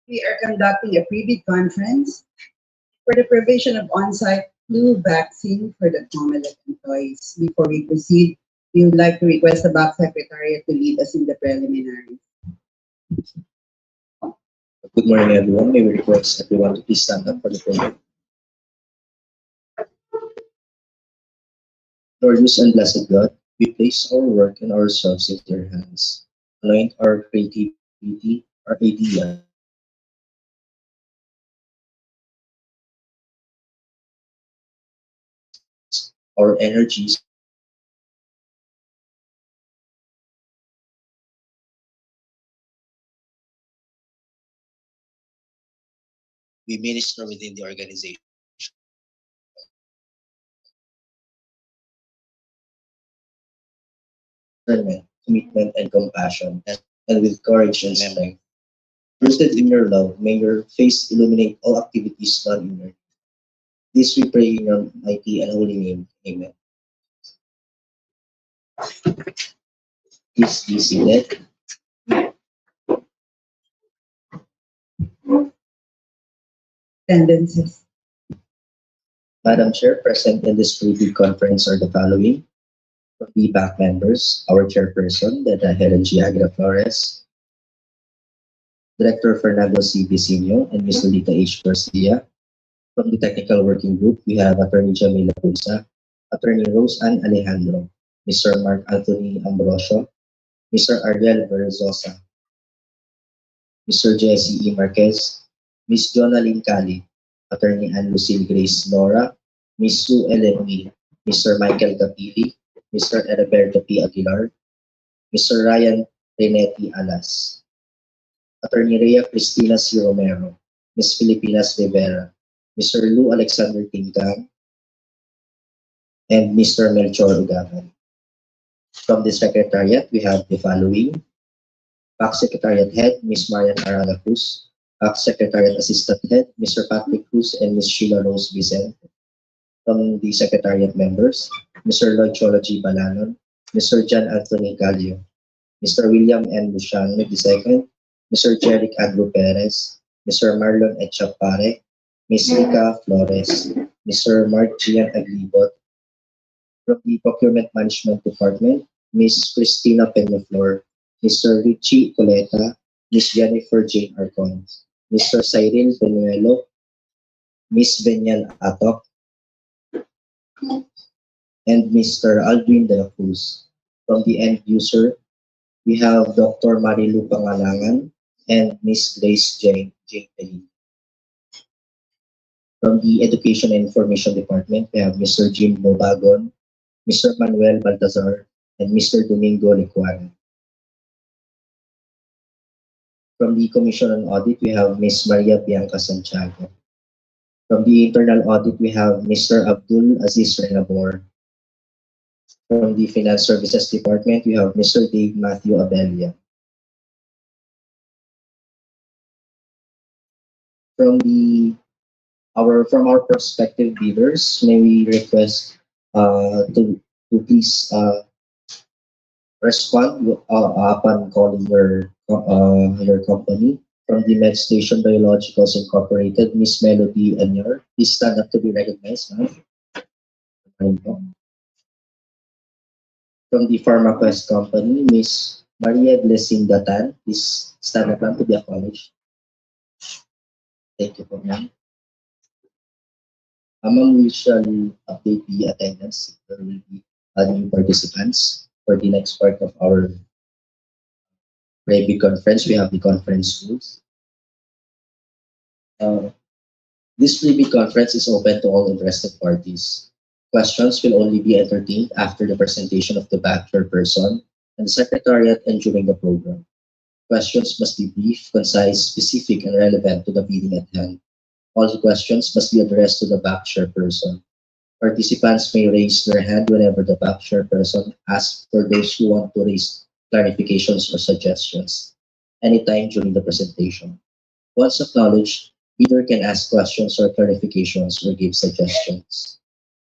We are conducting a pre-bid conference for the provision of on-site flu vaccine for the COMELEC employees. Before we proceed, we would like to request the back secretariat to lead us in the preliminaries. Good morning, everyone. May we request everyone to please stand up for the program. Glorious and blessed God, we place our work and ourselves into your hands. Anoint our creativity, our ideas, our energies, we minister within the organization. Commitment, and compassion, and with courage and strength. Rooted in your love, may your face illuminate all activities done in your. This we pray in your mighty and holy name. Amen. Please be seated. Tendencies. Madam Chair, present in this pre-bid conference are the following. From the back members, our chairperson, Dada Helen G. Aguila Flores, Director Fernando C. Vicino, and Ms. Lolita H. Garcia. From the technical working group, we have Attorney Jamila Pulsa, Attorney Rose Ann Alejandro, Mr. Mark Anthony Ambrosio, Mr. Ariel Verzosa, Mr. Jesse E. Marquez, Ms. Jonalyn Cali, Attorney Ann Lucille Grace Laura, Ms. Sue Ellen Wee, Mr. Michael Capili, Mr. Heriberto P. Aguilar, Mr. Ryan Renetti Alas, Attorney Rhea Cristina C. Romero, Ms. Filipinas Rivera, Mr. Lou Alexander Tingkang, and Mr. Melchor Ugaman. From the Secretariat, we have the following. Back Secretariat Head, Ms. Marian Arana Cruz. Back Secretariat Assistant Head, Mr. Patrick Cruz and Ms. Sheila Rose Vicente. From the Secretariat members, Mr. Lloyd Chola G. Balanon, Mr. John Anthony Gallio, Mr. William M. Luciano II, Mr. Jeric Andrew Perez, Mr. Marlon Echapare, Ms. Rika Flores, Mr. Mark Gian Aglibot. From the Procurement Management Department, Ms. Cristina Peñaflor, Mr. Richie Coleta, Ms. Jennifer Jane Arcon, Mr. Cyril Benuelo, Ms. Venial Atok, and Mr. Aldrin De La Cruz. From the end user, we have Dr. Marilu Pangalangan and Ms. Grace Jane Pelin. From the Education and Information Department, we have Mr. Jim Bobagon, Mr. Manuel Baltazar, and Mr. Domingo Lecuana. From the Commission on Audit, we have Ms. Maria Bianca Santiago. From the Internal Audit, we have Mr. Abdul Aziz Renabor. From the Finance Services Department, we have Mr. Dave Matthew Abelia. From our prospective bidders, may we request to please respond upon calling your company. From the Med Station Biologicals Incorporated, Miss Melody Anyor, please stand up to be recognized, ma'am. From the PharmaQuest Company, Miss Maria Blessing Datan, please stand up to be acknowledged. Thank you po, ma'am. Ma'am, we shall update the attendance. There will be new participants for the next part of our pre-bid conference. We have the conference rules. This pre-bid conference is open to all interested parties. Questions will only be entertained after the presentation of the back chairperson and the secretariat and during the program. Questions must be brief, concise, specific, and relevant to the meeting at hand. All questions must be addressed to the back chairperson. Participants may raise their hand whenever the back chairperson asks for those who want to raise clarifications or suggestions anytime during the presentation. Once acknowledged, either can ask questions or clarifications or give suggestions.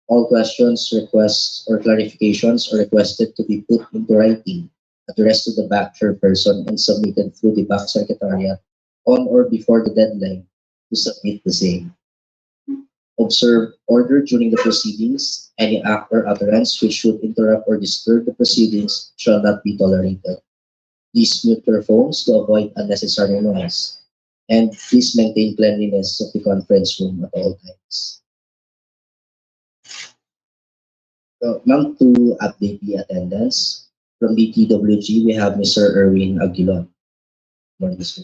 All questions, requests, or clarifications are requested to be put into writing, addressed to the back chairperson, and submitted through the back secretariat on or before the deadline to submit the same. Observe order during the proceedings. Any act or utterance which should interrupt or disturb the proceedings shall not be tolerated. Please mute your phones to avoid unnecessary noise. And please maintain cleanliness of the conference room at all times. So, now to update the attendance. From the TWG, we have Mr. Erwin Aguilon. Morning, sir.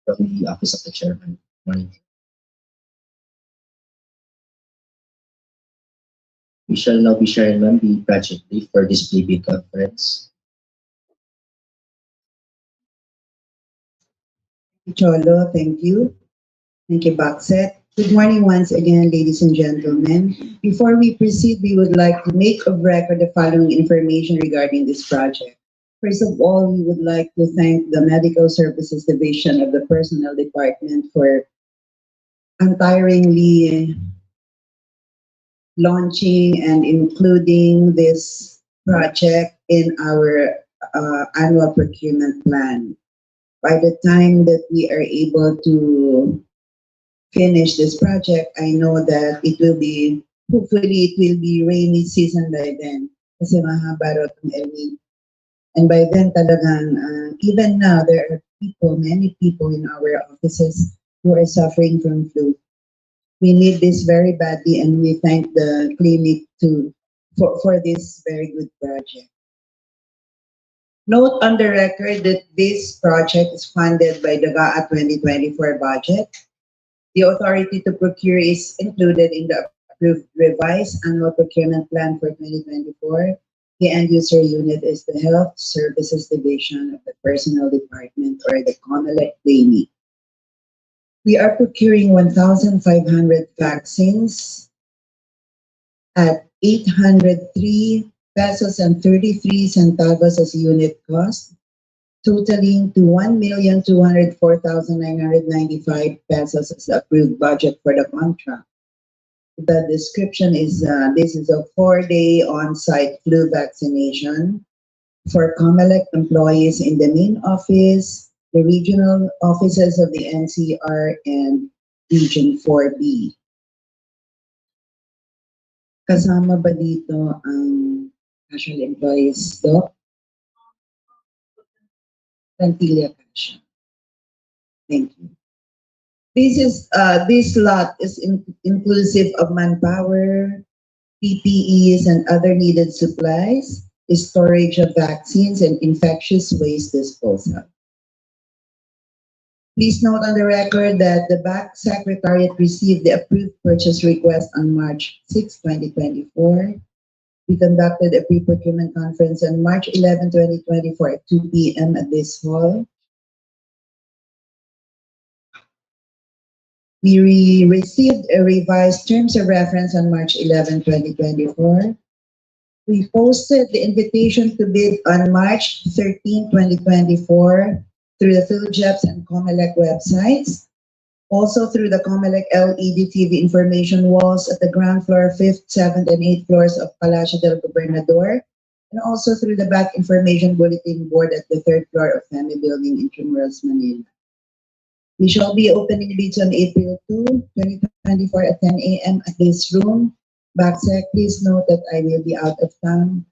From the Office of the Chairman. Morning. We shall now be sharing, ma'am, the project brief for this PB conference. Cholo, thank you. Thank you, Bakset. Good morning once again, ladies and gentlemen. Before we proceed, we would like to make of record the following information regarding this project. First of all, we would like to thank the Medical Services Division of the Personnel Department for untiringly launching and including this project in our annual procurement plan. By the time that we are able to finish this project, I know that it will be, hopefully it will be rainy season by then. Kasi mahaba raw itong El Nino. And by then talagang, even now, there are people, many people in our offices who are suffering from flu. We need this very badly, and we thank the clinic for this very good project. Note on the record that this project is funded by the GAA 2024 budget. The authority to procure is included in the approved revised annual procurement plan for 2024. The end user unit is the Health Services Division of the Personnel Department, or the COMELEC clinic. We are procuring 1,500 vaccines at 803 pesos and 33 centavos as unit cost, totaling to 1,204,995 pesos as the approved budget for the contract. The description is this is a 4-day on-site flu vaccination for COMELEC employees in the main office, the regional offices of the NCR, and Region 4B. Kasama ba dito ang casual employees, Doc? Plantilla cash. Thank you. This lot is inclusive of manpower, PPEs, and other needed supplies, storage of vaccines, and infectious waste disposal. Please note on the record that the BAC Secretariat received the approved purchase request on March 6, 2024. We conducted a pre-procurement conference on March 11, 2024 at 2 p.m. at this hall. We received a revised terms of reference on March 11, 2024. We posted the invitation to bid on March 13, 2024 through the PhilJEPS and COMELEC websites, also through the COMELEC LED TV information walls at the ground floor, 5th, 7th, and 8th floors of Palacio del Gobernador, and also through the back information bulletin board at the 3rd floor of FEMII building, Intramuros, Manila. We shall be opening bids on April 2, 2024 at 10 a.m. at this room. Backsec, please note that I will be out of town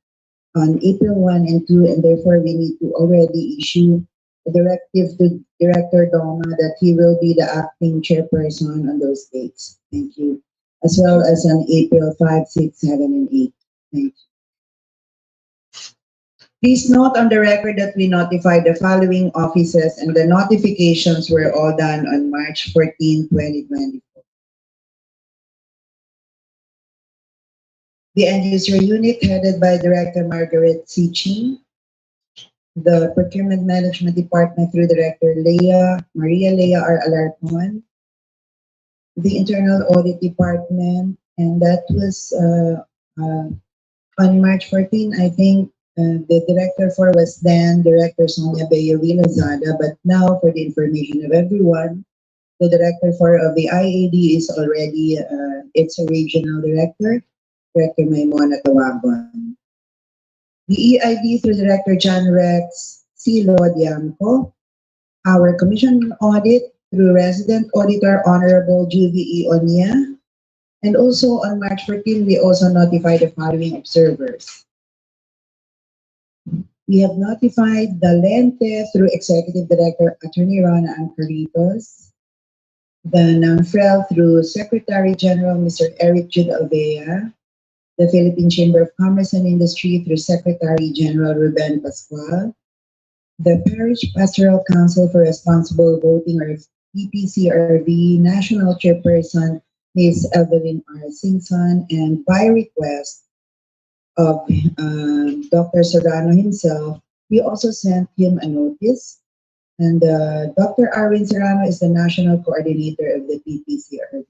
on April 1 and 2, and therefore we need to already issue a directive to Director Doma that he will be the acting chairperson on those dates. Thank you. As well as on April 5, 6, 7, and 8. Thank you. Please note on the record that we notified the following offices, and the notifications were all done on March 14, 2024. The end user unit headed by Director Margaret C. Ching. The Procurement Management Department through Director Maria Leah R. Alarcon. The Internal Audit Department, and that was on March 14, I think. The director for was then Director Sonia Bayo Vilazada, but now for the information of everyone, the director for of the IAD is already its regional director, Director Maymona Tawagon. The EID through Director John Rex C. Lodiamco. Our commission audit through resident auditor Honorable Juvie Onia. And also on March 14, we also notified the following observers. We have notified the Lente through Executive Director Attorney Rona Ancaritos, the NAMFREL through Secretary General Mr. Eric Jude Alvea, the Philippine Chamber of Commerce and Industry through Secretary General Ruben Pascual, the Parish Pastoral Council for Responsible Voting or PPCRV National Chairperson Ms. Evelyn R. Singson, and by request of Dr. Soriano himself, we also sent him a notice. And Dr. Arvin Serrano is the national coordinator of the PPCRV.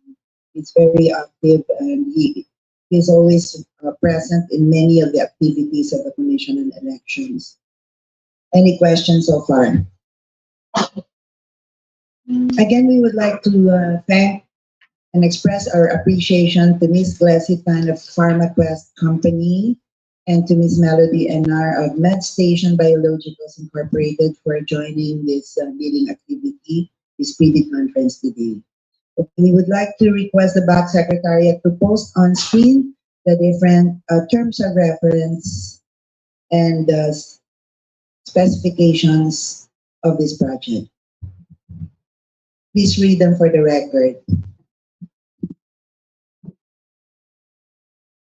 He's very active and he is always present in many of the activities of the Commission on Elections. Any questions so far? Again, we would like to thank and express our appreciation to Ms. Glessy Tan of PharmaQuest Company and to Ms. Melody Enar of MedStation Biologicals Incorporated for joining this meeting activity, this pre-bid conference today. We would like to request the back secretariat to post on screen the different terms of reference and specifications of this project. Please read them for the record.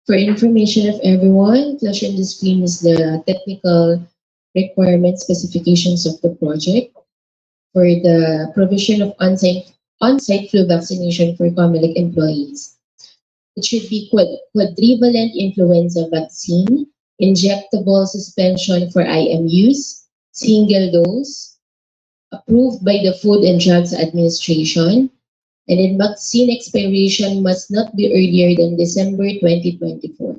For information of everyone, flash on the screen is the technical requirement specifications of the project for the provision of on-site flu vaccination for COMELEC employees. It should be quadrivalent influenza vaccine, injectable suspension for IMUs, single dose, approved by the Food and Drugs Administration, and then vaccine expiration must not be earlier than December 2024.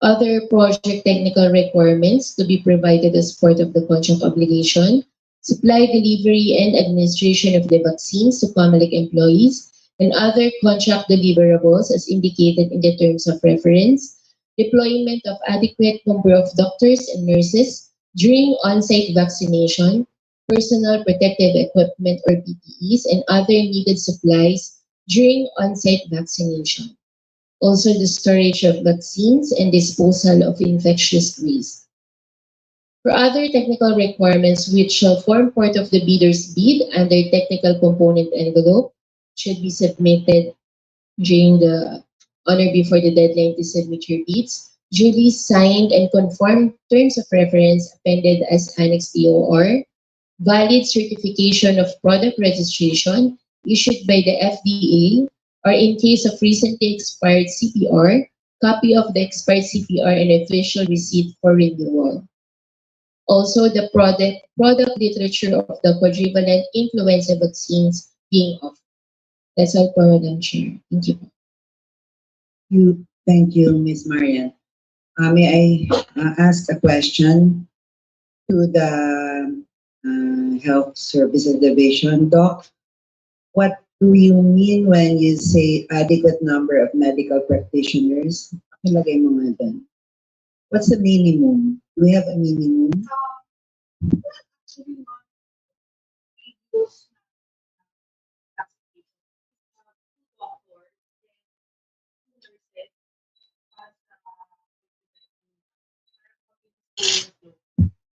Other project technical requirements to be provided as part of the contract obligation: supply, delivery, and administration of the vaccines to COMELEC employees and other contract deliverables as indicated in the terms of reference, deployment of adequate number of doctors and nurses during on-site vaccination, personal protective equipment or PPEs, and other needed supplies during on-site vaccination. Also, the storage of vaccines and disposal of infectious waste. For other technical requirements which shall form part of the bidder's bid under technical component envelope should be submitted during the on or before the deadline to submit your bids, duly signed and conformed terms of reference appended as Annex TOR, valid certification of product registration issued by the FDA, or in case of recently expired CPR, copy of the expired CPR and official receipt for renewal. Also, the product literature of the quadrivalent influenza vaccines being offered. That's all for Madam Chair. Thank you. Thank you, Ms. Marian. May I ask a question to the Health Services Division? Doc, what do you mean when you say adequate number of medical practitioners? Ilagay mo nga dun. What's the minimum? Do we have a minimum?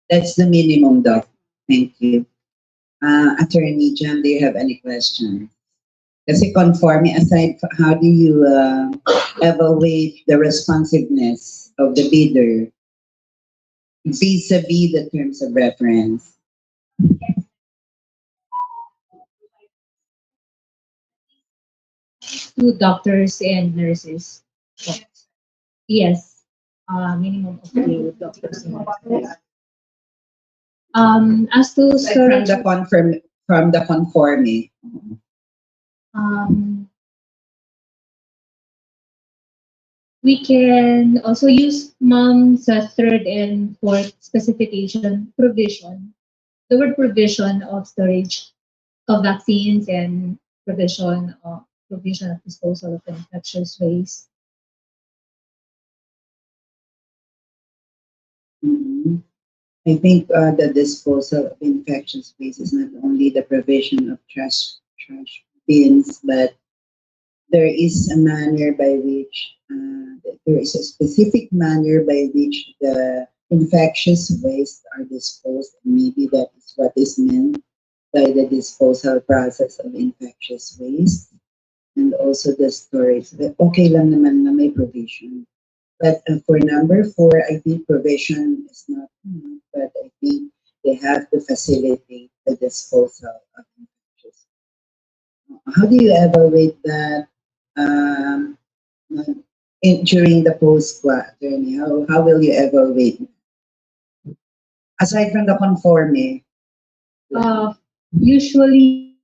That's the minimum, Doc. Thank you. Attorney John, do you have any questions? Kasi conforming, aside, how do you evaluate the responsiveness of the bidder vis-a-vis the terms of reference? To doctors and nurses. Yes, minimum of 2 doctors and nurses. As to Like from storage, the conforming. we can also use MOM's third and fourth specification provision. The word provision of storage of vaccines and provision of disposal of infectious waste. Mhm. I think the disposal of infectious waste is not only the provision of trash bins, but there is a manner by which there is a specific manner by which the infectious waste are disposed. And maybe that is what is meant by the disposal process of infectious waste and also the storage. But okay lang naman na may provision. But for number four, I think provision is not enough, but I think they have to facilitate the disposal of infectious. How do you evaluate that um, during the post-squat journey? How will you evaluate? Aside from the conforme, Usually,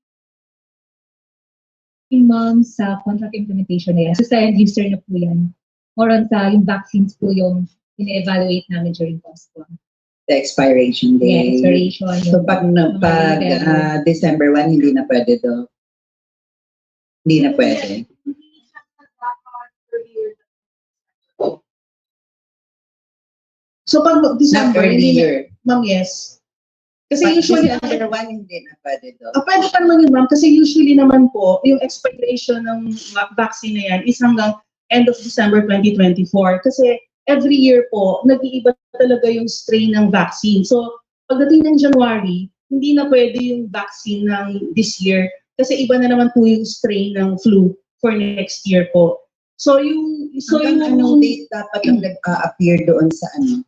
ma'am, sa contract implementation na yan, so sa end user na po yan. More on sa yung vaccines po yung ine-evaluate namin during post-squat. the expiration Yeah, date. expiration. So pag December 1, hindi na pwede to. Hindi na pwede. So pag Not December, hindi na, earlier. ma'am, yes. Kasi Pag usually, December 1, hindi na pwede to. pwede pa naman yun, ma'am, kasi usually naman po, yung expiration ng vaccine na yan is hanggang end of December 2024. Kasi every year po, nag-iiba talaga yung strain ng vaccine. So, pagdating ng January, hindi na pwede yung vaccine ng this year kasi iba na naman po yung strain ng flu for next year po. So, Hanggang anong date dapat yung nag-appear doon sa ano?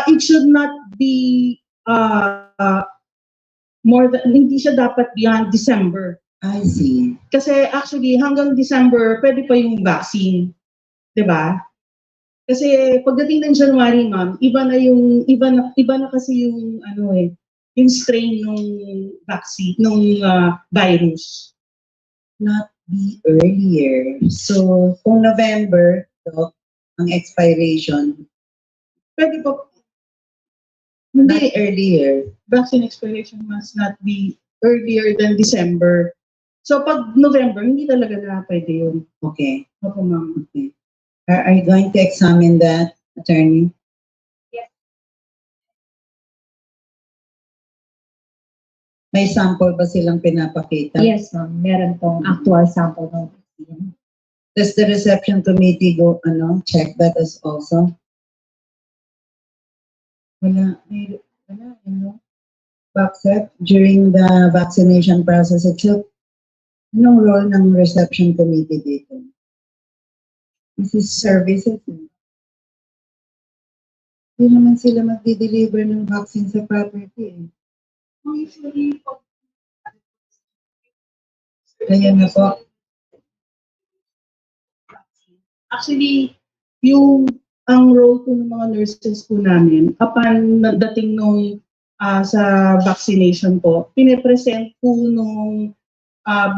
It should not be more than, hindi siya dapat beyond December. I see. Kasi actually, hanggang December, pwede pa yung vaccine. 'Di ba? Kasi pagdating ng January, ma'am, iba na kasi yung yung strain ng vaccine, ng virus. Not be earlier. So, kung November, Doc, ang expiration, Pwede po, not hindi, earlier. vaccine expiration must not be earlier than December. So pag November, hindi talaga na pwede yun. Okay. Opo, ma'am. Okay. Are you going to examine that, attorney? Yes. May sample ba silang pinapakita? Yes, ma'am. Meron pong actual sample ng vaccine. Does the reception committee check that as also? Wala, Bakit during the vaccination process itself, anong role ng reception committee dito? This is services. Hindi naman sila magdi-deliver ng vaccine sa property. Kaya na po. Actually, ang role po ng mga nurses po namin, upon dating nung sa vaccination po, pinipresent po nung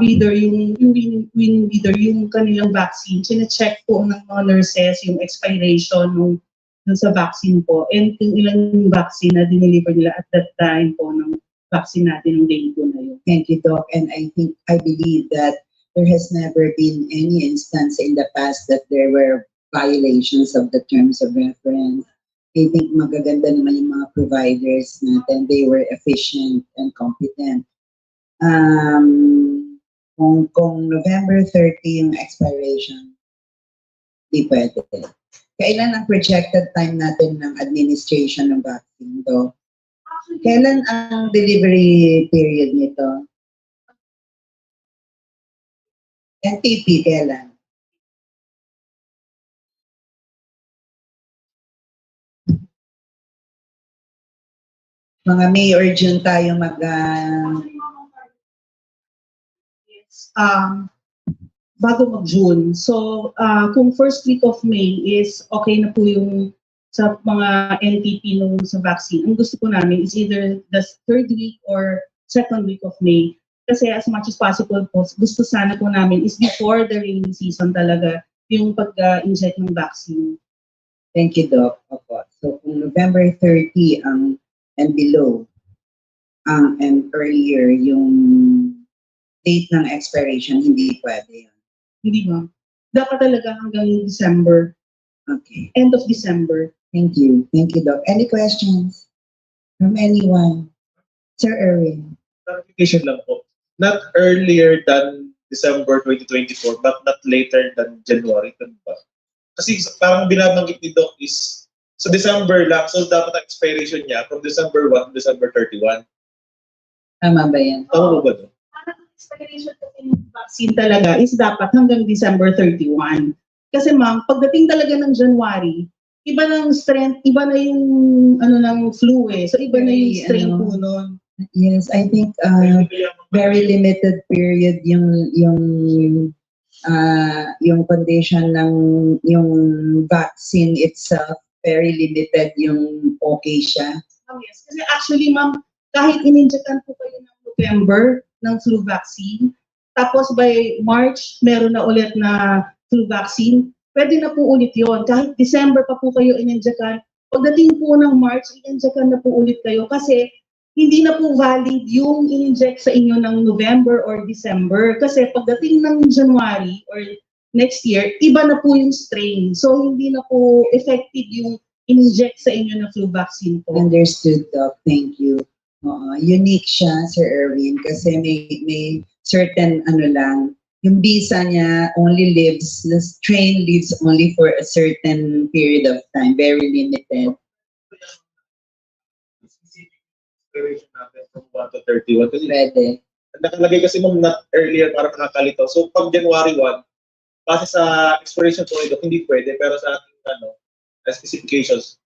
bidder, yung winning bidder, yung kanilang vaccine. Sine-check po ng mga nurses yung expiration dun sa vaccine po and kung ilang vaccine na dineliver nila at that time po ng vaccine natin ng day po na yun. Thank you, Doc. And I believe that there has never been any instance in the past that there were violations of the terms of reference. I think magaganda naman yung mga providers natin. They were efficient and competent. Kung November 30 yung expiration, di pwede. Kailan ang projected time natin ng administration ng vaccine, Doc? Kailan ang delivery period nito? NTP, kailan? Mga May or June tayo Bago mag-June. So, kung first week of May is okay na po yung sa mga NTP nung sa vaccine. Ang gusto po namin is either the third week or second week of May. Kasi as much as possible po, gusto sana po namin is before the rainy season talaga yung pag-inject ng vaccine. Thank you, Doc. Opo. So, kung November 30 and below, and earlier yung date ng expiration, hindi pwede yun. Hindi ba? Dapat talaga hanggang December. Okay. End of December. Thank you. Thank you, Doc. Any questions? From anyone? Sir Erwin. Clarification lang po. Not earlier than December 2024, but not later than January. Ganun ba? Kasi parang binabanggit ni Doc is sa December lang, so dapat ang expiration niya from December 1 to December 31. Tama ba yan? Tama ba ito? Parang ang expiration kasi ng vaccine talaga is dapat hanggang December 31. Kasi ma'am, pagdating talaga ng January, iba ng strength, iba na yung ano ng flu eh. So iba na yung Very, strain ano, po nun. Yes, I think very limited period yung condition ng yung vaccine itself, very limited yung okay siya. Oh, yes. Kasi actually, ma'am, kahit ininjectan po kayo ng November ng flu vaccine, tapos by March, meron na ulit na flu vaccine, pwede na po ulit yon. Kahit December pa po kayo ininjectan, pagdating po ng March, ininjectan na po ulit kayo kasi hindi na po valid yung in-inject sa inyo ng November or December. Kasi pagdating ng January or next year, iba na po yung strain. So, hindi na po effective yung in-inject sa inyo na flu vaccine po. Understood, Doc. Thank you. Unique siya, Sir Erwin, kasi may certain ano lang, yung visa niya only lives, the strain lives only for a certain period of time, very limited. Expiration natin from 1 to 31. Kasi Pwede. nakalagay kasi ma'am not earlier para nakakalito. So pag January 1, base sa expiration po ito, hindi pwede. Pero sa ating specifications,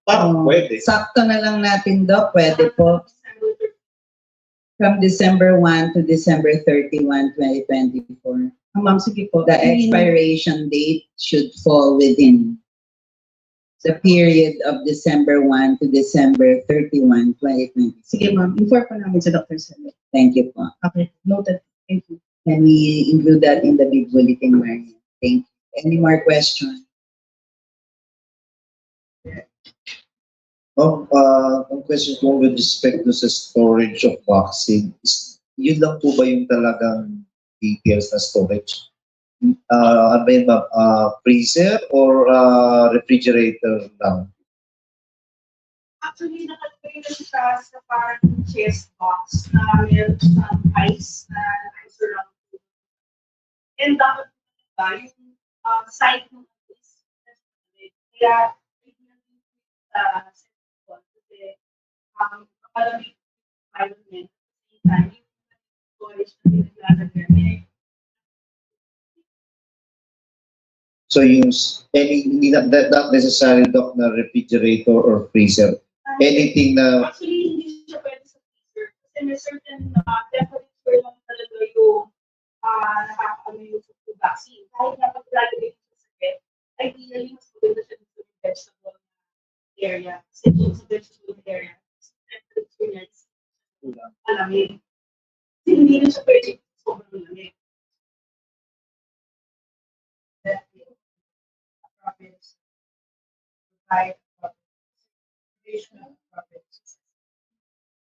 parang pwede. Sakto na lang natin, Doc. Pwede po. From December 1 to December 31, 2024. Ma'am, sige po. The expiration date should fall within the period of December 1 to December 31, 2020. Sige ma'am, inform pa namin sa Dr. Sele. Thank you po. Okay, noted. Thank you. Can we include that in the big bulletin, Marian? Thank you. Any more questions? Ang question ko with respect to sa storage of vaccine, yun lang po ba yung talagang details na storage? Ano ba yun, ma'am? Freezer or refrigerator lang? Actually, nakalagay lang siya sa parang chest box na meron siyang ice na ice around. And dapat ba yung side ng ice. Kaya, hindi natin sa kasi malamig environment at the same time, yung storage na pinaglalagyan. So use any not necessarily doc na refrigerator or freezer. Anything na Actually, hindi siya pwede sa freezer. Kasi may certain temperature lang talaga yung nakakaano yung vaccine. Kahit na pag-lalagay sa sakit, ideally, mas maganda siya dito yung vegetable area. Kasi dito sa vegetable area, temperature niya is malamig. Kasi hindi rin siya pwede sobrang malamig. Right.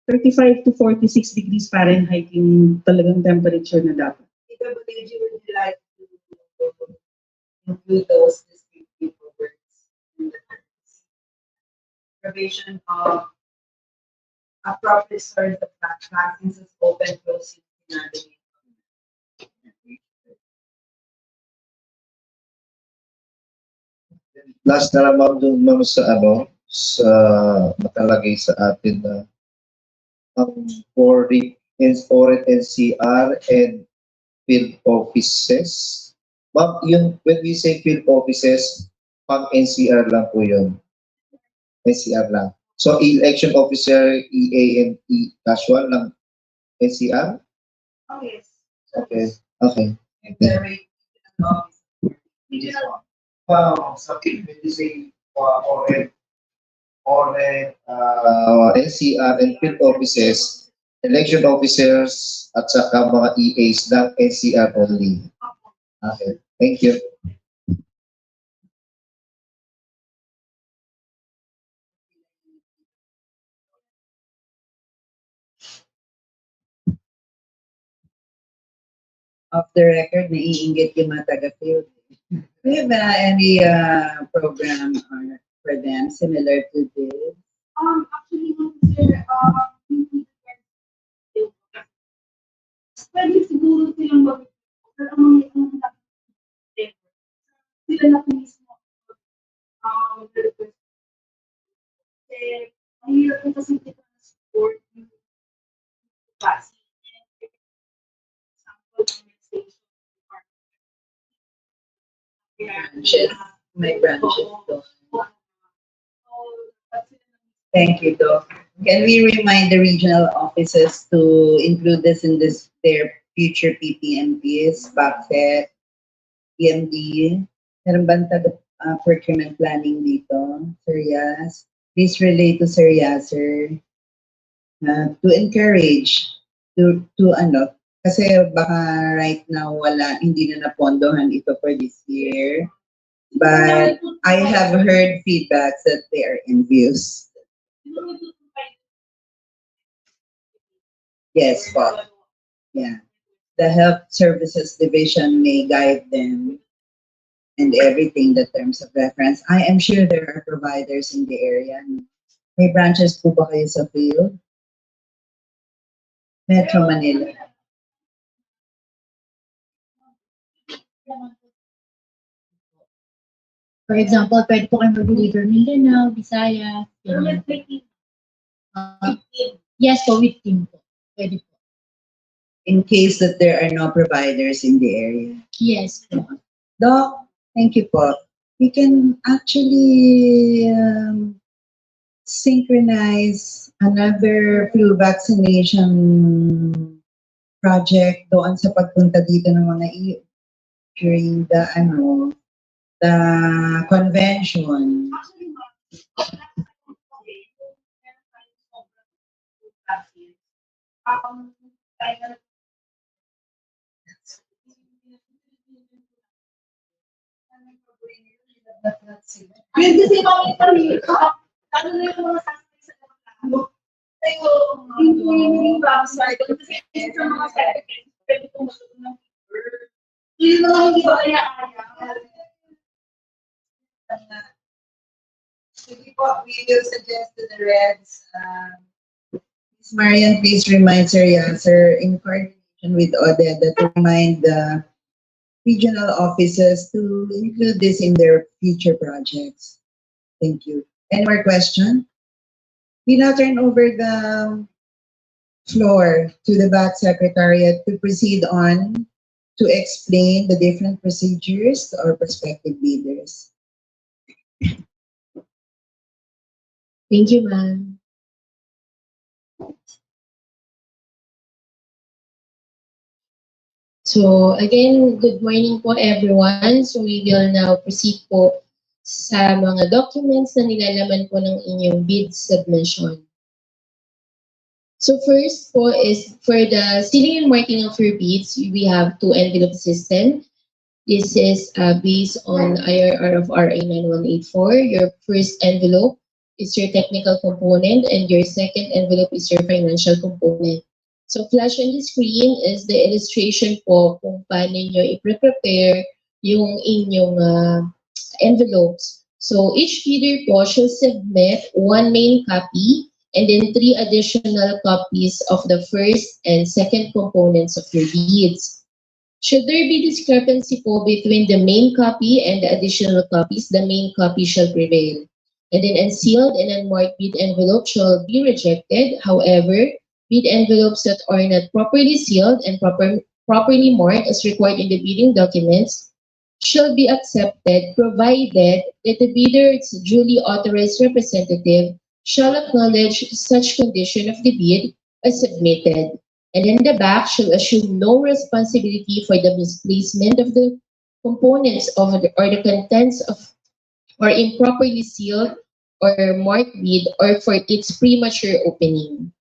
35 to 46 degrees Fahrenheit yung talagang temperature na dapat. PWG would you like to include those descriptive words in the provision of appropriate storage of vaccines is open, closing, navigate. last na lang ma'am sa sa nakalagay sa atin na for the foreign NCR and field offices. Ma'am, when we say field offices, pang NCR lang po yun. NCR lang. So, election officer, EA and E casual lang NCR? Oh, yes. Okay. Okay. Regional. Something when you say foreign NCR and field offices, election officers at saka mga EAs ng NCR only. Okay. Thank you. Off the record, naiinggit yung mga taga-field. Do you have any program for them similar to this? Actually, Pwede siguro silang pero ang mga sila na po mismo request. Kasi ang hirap po kasi kita na support yung vaccine. Example, ng station Branches. May branches to. So, Thank you, Doc. Can we remind the regional offices to include this in their future PPMPs, BACFET, PMD? Meron ba procurement planning dito? Sir Yas? Please relate to Sir Yasser to encourage to ano, kasi baka right now hindi na napondohan ito for this year. But I have heard feedbacks that they are envious. Yes, po. Yeah. The Health Services Division may guide them and everything, the terms of reference. I am sure there are providers in the area. May branches po ba kayo sa field? Metro Manila. For example, pwede po kayo mag-deliver Mindanao, Visayas, ganyan. Yes po, with team po. Pwede po. In case that there are no providers in the area. Yes po. Doc, thank you po. We can actually synchronize another flu vaccination project doon sa pagpunta dito ng mga during the convention. yun kasi mga kami, ano na yung mga sasakay sa labo. Yung website, kasi sa mga certificates, pwede kong masuot ng paper. Yun mga hindi ba kaya-kaya? Sige po, we will suggest to the Reds. Ms. Marian, please remind Sir Yasser in coordination with Odette to remind the regional offices to include this in their future projects. Thank you. Any more questions? We now turn over the floor to the BAC Secretariat to proceed on to explain the different procedures to our prospective leaders. Thank you, ma'am. So again, good morning po everyone. So we will now proceed po sa mga documents na nilalaman po ng inyong bid submission. So first po is for the sealing and marking of your bids, we have two envelope system. This is based on IRR of RA 9184. Your first envelope is your technical component and your second envelope is your financial component. So flash on the screen is the illustration po kung paano nyo i-prepare yung inyong envelopes. So each bidder po should submit one main copy and then 3 additional copies of the first and second components of your bids. Should there be discrepancy po between the main copy and the additional copies, the main copy shall prevail. And then unsealed and unmarked bid envelope shall be rejected. However, bid envelopes that are not properly sealed and properly marked as required in the bidding documents shall be accepted, provided that the bidder's duly authorized representative shall acknowledge such condition of the bid as submitted. And then the BAC shall assume no responsibility for the misplacement of the components of or the contents of or improperly sealed or marked bid or for its premature opening.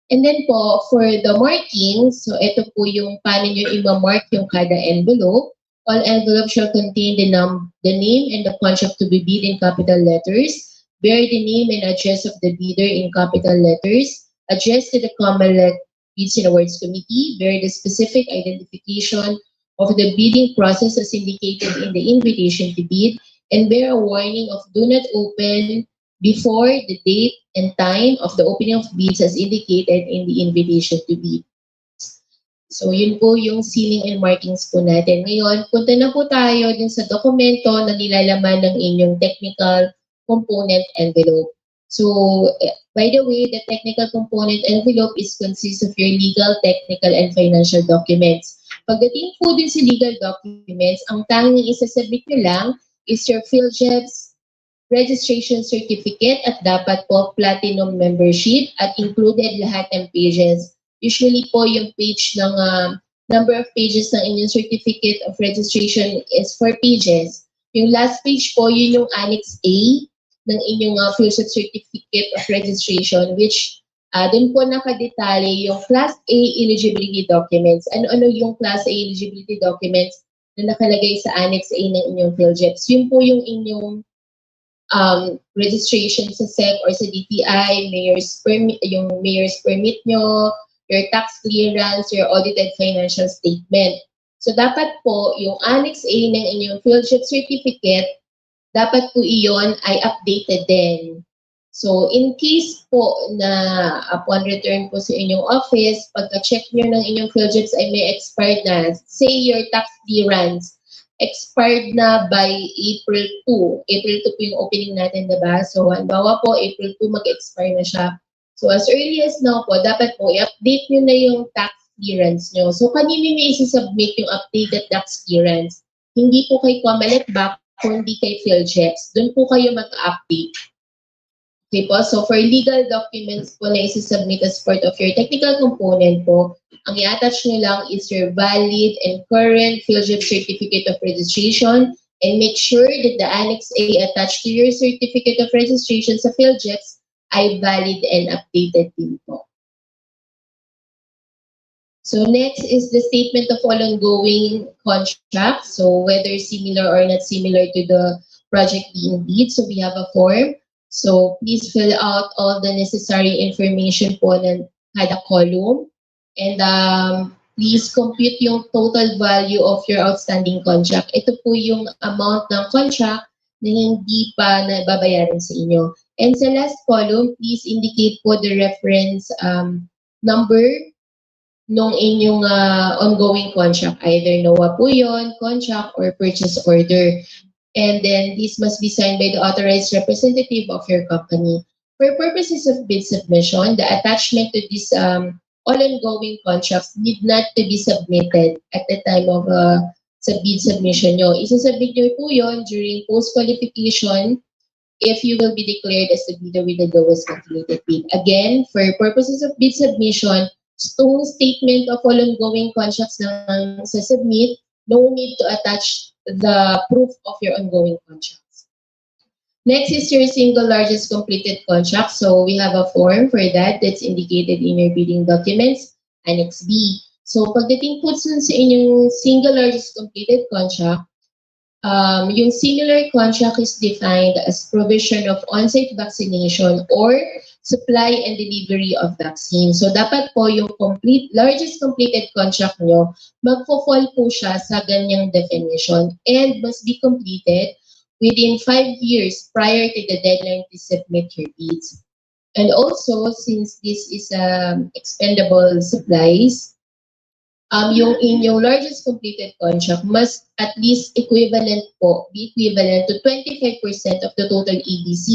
And then po, for the marking, so ito po yung paano nyo i-mark yung kada envelope. All envelopes shall contain the name and the contract to be bid in capital letters, bear the name and address of the bidder in capital letters, address to the COMELEC Bids and Awards Committee, bear the specific identification of the bidding process as indicated in the invitation to bid, and bear a warning of do not open before the date and time of the opening of bids as indicated in the invitation to bid. So, yun po yung sealing and markings po natin. Ngayon, punta na po tayo din sa dokumento na nilalaman ng inyong technical component envelope. So, by the way, the technical component envelope is consists of your legal, technical, and financial documents. Pagdating po din sa legal documents, ang tanging isasubmit nyo lang is your PhilJEBs registration certificate at dapat po platinum membership at included lahat ng pages. Usually po yung page ng number of pages ng inyong certificate of registration is 4 pages. Yung last page po, yun yung Annex A ng inyong PhilJEB certificate of registration, which dun po nakadetalye yung Class A eligibility documents. Ano-ano yung Class A eligibility documents na nakalagay sa Annex A ng inyong PhilJEBs. Yun po yung inyong registration sa SEC or sa DTI, yung mayor's permit nyo, your tax clearance, your audited financial statement. So dapat po yung Annex A ng inyong PhilJEB certificate, dapat po iyon ay updated din. So in case po na upon return po sa inyong office, pagka-check nyo ng inyong PhilJEBs ay may expired na, say your tax clearance, expired na by April 2. April 2 po yung opening natin, diba? So, halimbawa po, April 2 mag-expire na siya. So, as early as now po, dapat po, i-update nyo na yung tax clearance nyo. So, kanino nyo isi-submit yung updated tax clearance? Hindi po kay COMELEC back, kundi kay PhilJEBs. Doon po kayo mag-update. Okay po, so for legal documents po na isi-submit as part of your technical component po, ang i-attach nyo lang is your valid and current PhilJEB certificate of registration and make sure that the Annex A attached to your certificate of registration sa PhilJEBs ay valid and updated din po. So next is the statement of all ongoing contracts. So whether similar or not similar to the project being bid. So we have a form. So please fill out all the necessary information po ng kada column. And please compute yung total value of your outstanding contract. Ito po yung amount ng contract na hindi pa nababayaran sa inyo. And sa last column, please indicate po the reference number nung inyong ongoing contract. Either NOA po yun, contract, or purchase order. And then this must be signed by the authorized representative of your company. For purposes of bid submission, the attachment to this all ongoing contracts need not to be submitted at the time of bid submission nyo. Isasubmit nyo po yun during post-qualification if you will be declared as the bidder with the lowest calculated bid. Again, for purposes of bid submission, stone statement of all ongoing contracts na submit, no need to attach the proof of your ongoing contracts. Next is your single largest completed contract. So we have a form for that that's indicated in your bidding documents, Annex B. So pagdating po sa inyong single largest completed contract, yung similar contract is defined as provision of on-site vaccination or supply and delivery of vaccine. So dapat po yung largest completed contract nyo, magpo-fall po siya sa ganyang definition and must be completed within 5 years prior to the deadline to submit your bids. And also, since this is expendable supplies, yung inyong largest completed contract must at least be equivalent to 25% of the total EBC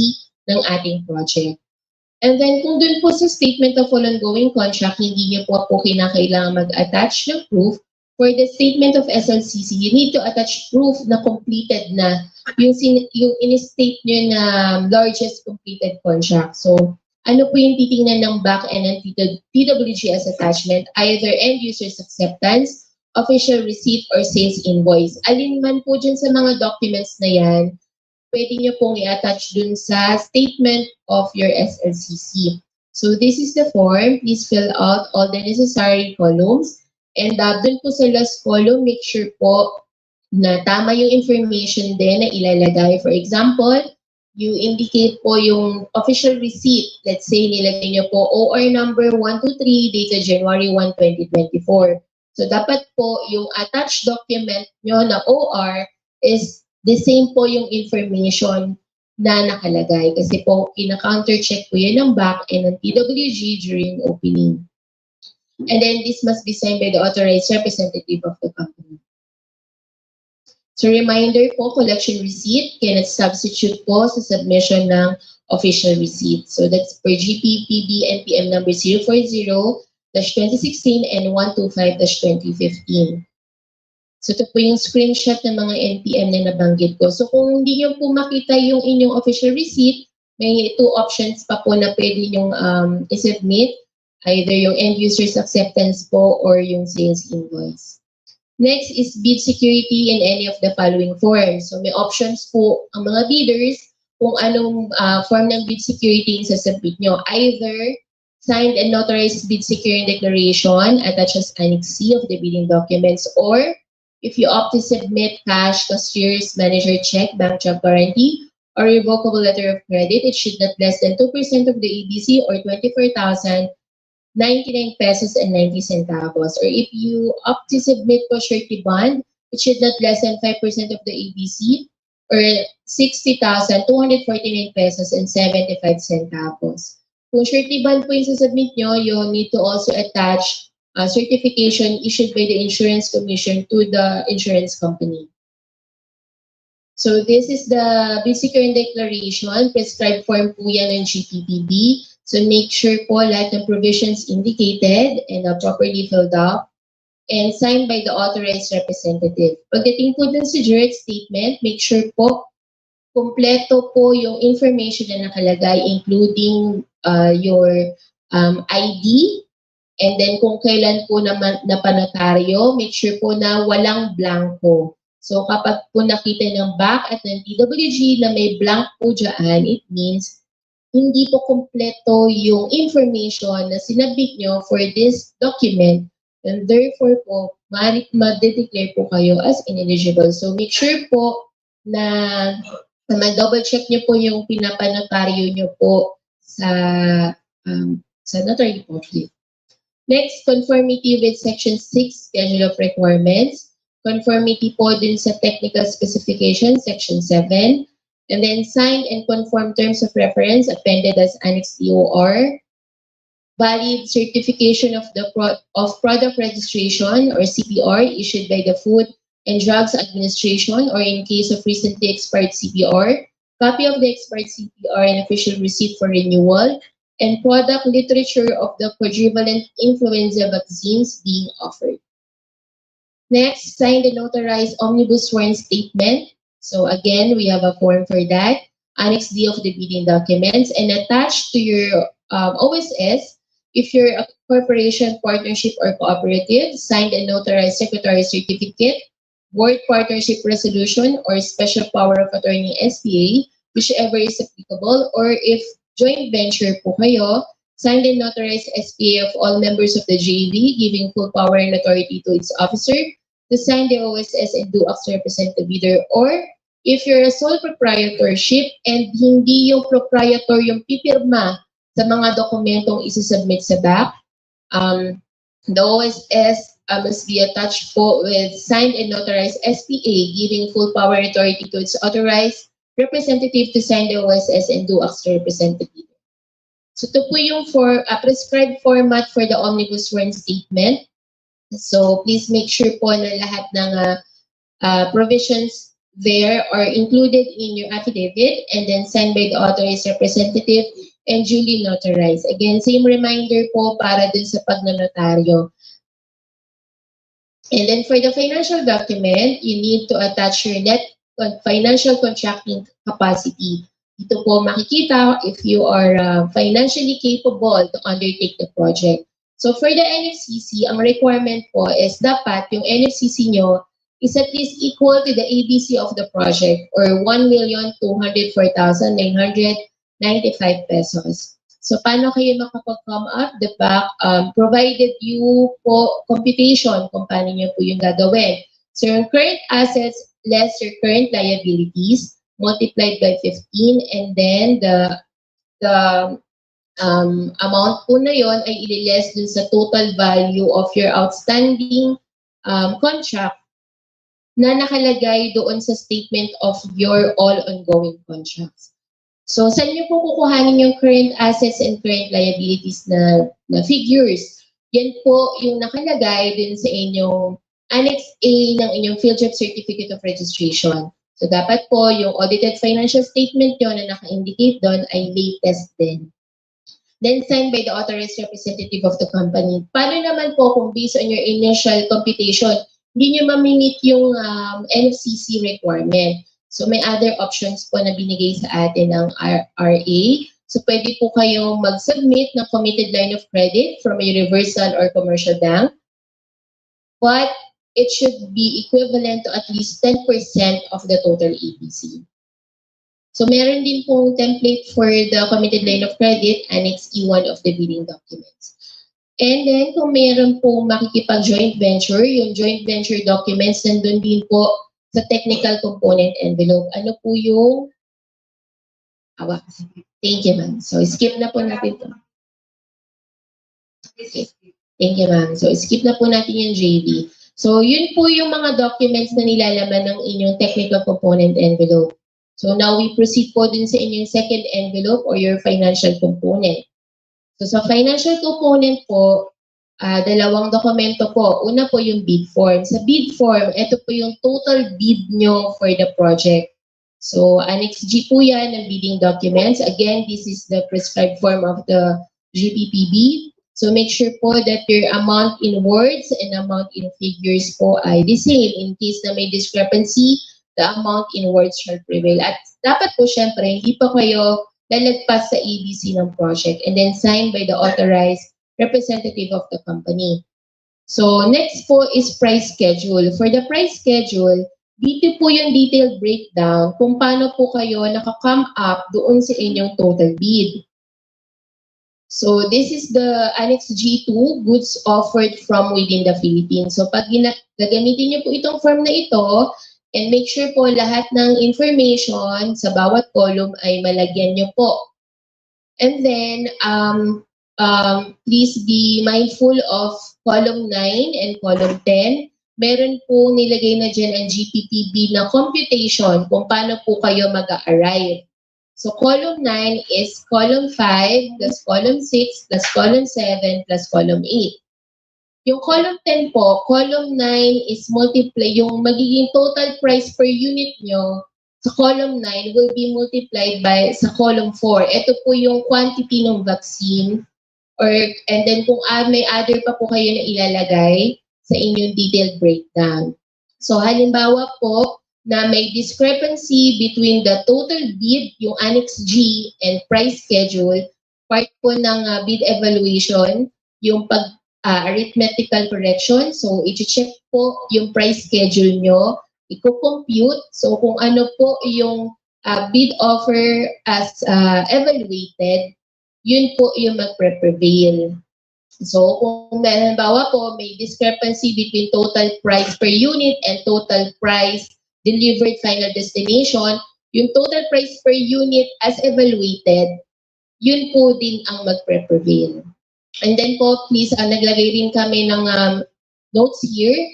ng ating project. And then kung dun po sa statement of all ongoing contract, hindi niyo po kinakailangan mag-attach ng proof. For the statement of SLCC, you need to attach proof na completed na yung in-state nyo na largest completed contract. So, ano po yung titingnan ng back end ng TWG as attachment? Either end user's acceptance, official receipt, or sales invoice. Alin man po dyan sa mga documents na yan, pwede nyo pong i-attach dun sa statement of your SLCC. So this is the form. Please fill out all the necessary columns. And dun po sa last column, make sure po na tama yung information din na ilalagay. For example, you indicate po yung official receipt. Let's say, nilagay nyo po OR number 123 dated January 1, 2024. So dapat po yung attached document nyo na OR is the same po yung information na nakalagay. Kasi po, ina-counter-check po yan ng back and ng TWG during opening. And then this must be signed by the authorized representative of the company. So reminder po, collection receipt cannot substitute po sa submission ng official receipt. So that's per GPPB NPM number 040-2016 and 125-2015. So ito po yung screenshot ng mga NPM na nabanggit ko. So kung hindi nyo po makita yung inyong official receipt, may two options pa po na pwede nyong i-submit. Either yung end user's acceptance po or yung sales invoice. Next is bid security in any of the following forms. So may options po ang mga bidders kung anong form ng bid security yung sasubmit nyo. Either signed and notarized bid security declaration attached as Annex C of the bidding documents, or if you opt to submit cash, cashier's manager check, bank job guarantee, or revocable letter of credit, it should not less than 2% of the ABC or 24,099 pesos and 90 centavos. Or if you opt to submit po surety bond, it should not less than 5% of the ABC or 60,249 pesos and 75 centavos. Kung surety bond po yung sasubmit nyo, you need to also attach a certification issued by the insurance commission to the insurance company. So this is the bid security declaration, prescribed form po yan ng GPPB. So make sure po lahat ng provisions indicated and properly filled up and signed by the authorized representative. Pagdating po dun sa direct statement, make sure po kompleto po yung information na nakalagay, including your ID, and then kung kailan po napanotaryo, make sure po na walang blanco. So kapag po nakita ng back at ng TWG na may blank po dyan, it means hindi po kompleto yung information na sinabit nyo for this document, and therefore po, ma-declare po kayo as ineligible. So make sure po na double check nyo po yung pinapanotaryo nyo po sa notary public. Next, conformity with Section 6 Schedule of Requirements. Conformity po din sa Technical Specification, Section 7. And then signed and conformed terms of reference appended as Annex DOR. Valid certification of product registration or CPR issued by the Food and Drugs Administration, or in case of recently expired CPR, copy of the expired CPR and official receipt for renewal, and product literature of the quadrivalent influenza vaccines being offered. Next, signed and notarized omnibus sworn statement. So again, we have a form for that. Annex D of the bidding documents, and attached to your OSS, if you're a corporation, partnership, or cooperative, signed and notarized secretary certificate, board partnership resolution, or special power of attorney SPA, whichever is applicable, or if joint venture po kayo, signed and notarized SPA of all members of the JV, giving full power and authority to its officer to sign the OSS and do acts to represent the bidder. Or if you're a sole proprietorship and hindi yung proprietor yung pipirma sa mga dokumentong isasubmit sa back, the OSS must be attached po with signed and notarized SPA, giving full power and authority to its authorized representative to sign the OSS and do acts to represent the bidder. So ito po yung prescribed format for the omnibus sworn statement. So please make sure po na lahat ng provisions there are included in your affidavit and then signed by the authorized representative and duly notarized. Again, same reminder po para dun sa pagnanotaryo. And then for the financial document, you need to attach your net financial contracting capacity. Dito po makikita if you are financially capable to undertake the project. So for the NFCC, ang requirement po is dapat yung NFCC nyo is at least equal to the ABC of the project, or 1,204,995 pesos. So paano kayo makapag-come up the back? Provided you po computation kung paano nyo po yung gagawin. So yung current assets less your current liabilities multiplied by 15, and then the amount po na yon ay ililess dun sa total value of your outstanding contract na nakalagay doon sa statement of your all ongoing contracts. So, saan nyo po kukuhanin yung current assets and current liabilities na figures? Yan po yung nakalagay din sa inyong Annex A ng inyong Field Trip Certificate of Registration. So, dapat po yung audited financial statement nyo na naka-indicate doon ay latest din. Then signed by the authorized representative of the company. Paano naman po kung based on your initial computation, hindi nyo mamimit yung NFCC requirement? So may other options po na binigay sa atin ng RA. So pwede po kayong mag-submit ng committed line of credit from a universal or commercial bank. But it should be equivalent to at least 10% of the total ABC. So meron din pong template for the committed line of credit, Annex E1 of the bidding documents. And then kung meron pong makikipag-joint venture, yung joint venture documents nandun din po sa technical component envelope. Ano po yung Thank you, ma'am. So skip na po natin ito. Okay. Thank you, ma'am. So skip na po natin yung JV. So yun po yung mga documents na nilalaman ng inyong technical component envelope. So now we proceed po din sa inyong second envelope or your financial component. So sa financial component po, dalawang dokumento po. Una po yung bid form. Sa bid form, ito po yung total bid nyo for the project. So Annex G po yan ng bidding documents. Again, this is the prescribed form of the GPPB. So make sure po that your amount in words and amount in figures po ay the same. In case na may discrepancy, the amount in words shall prevail. At dapat po syempre, hindi pa kayo lalagpas sa ABC ng project and then signed by the authorized representative of the company. So next po is price schedule. For the price schedule, dito po yung detailed breakdown kung paano po kayo nakakome up doon sa inyong total bid. So this is the Annex G2, goods offered from within the Philippines. So pag gagamitin niyo po itong form na ito, and make sure po lahat ng information sa bawat column ay malagyan niyo po. And then, please be mindful of column 9 and column 10. Meron po nilagay na dyan ang GPPB na computation kung paano po kayo mag-arrive. So column 9 is column 5 plus column 6 plus column 7 plus column 8. Yung column 10 po, column 9 is multiply, yung magiging total price per unit nyo sa column 9 will be multiplied by sa column 4. Ito po yung quantity ng vaccine and then kung may other pa po kayo na ilalagay sa inyong detailed breakdown. So halimbawa po na may discrepancy between the total bid, yung Annex G, and price schedule, part po ng bid evaluation, yung arithmetical correction. So i-check po yung price schedule nyo, i-compute. So kung ano po yung bid offer as evaluated, yun po yung magpre-prevail. So kung halimbawa po may discrepancy between total price per unit and total price delivered final destination, yung total price per unit as evaluated, yun po din ang magpre-prevail. And then po, please, naglagay rin kami ng notes here.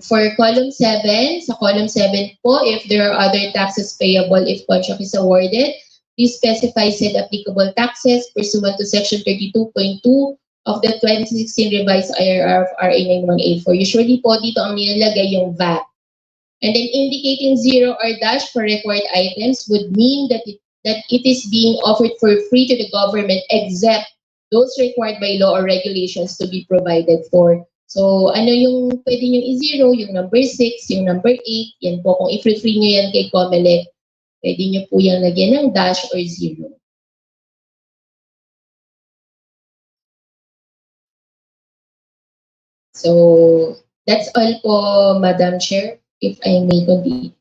For column 7, sa column 7 po, if there are other taxes payable if contract is awarded, please specify said applicable taxes pursuant to Section 32.2 of the 2016 revised IRR of RA 9184. Usually po, dito ang nilalagay yung VAT. And then indicating 0 or dash for required items would mean that it is being offered for free to the government except those required by law or regulations to be provided for. So ano yung pwede nyo i-zero? Yung number 6, yung number 8, yan po. Kung i-free nyo yan kay COMELEC, pwede nyo po yung lagyan ng dash or 0. So that's all po, Madam Chair. If I may continue.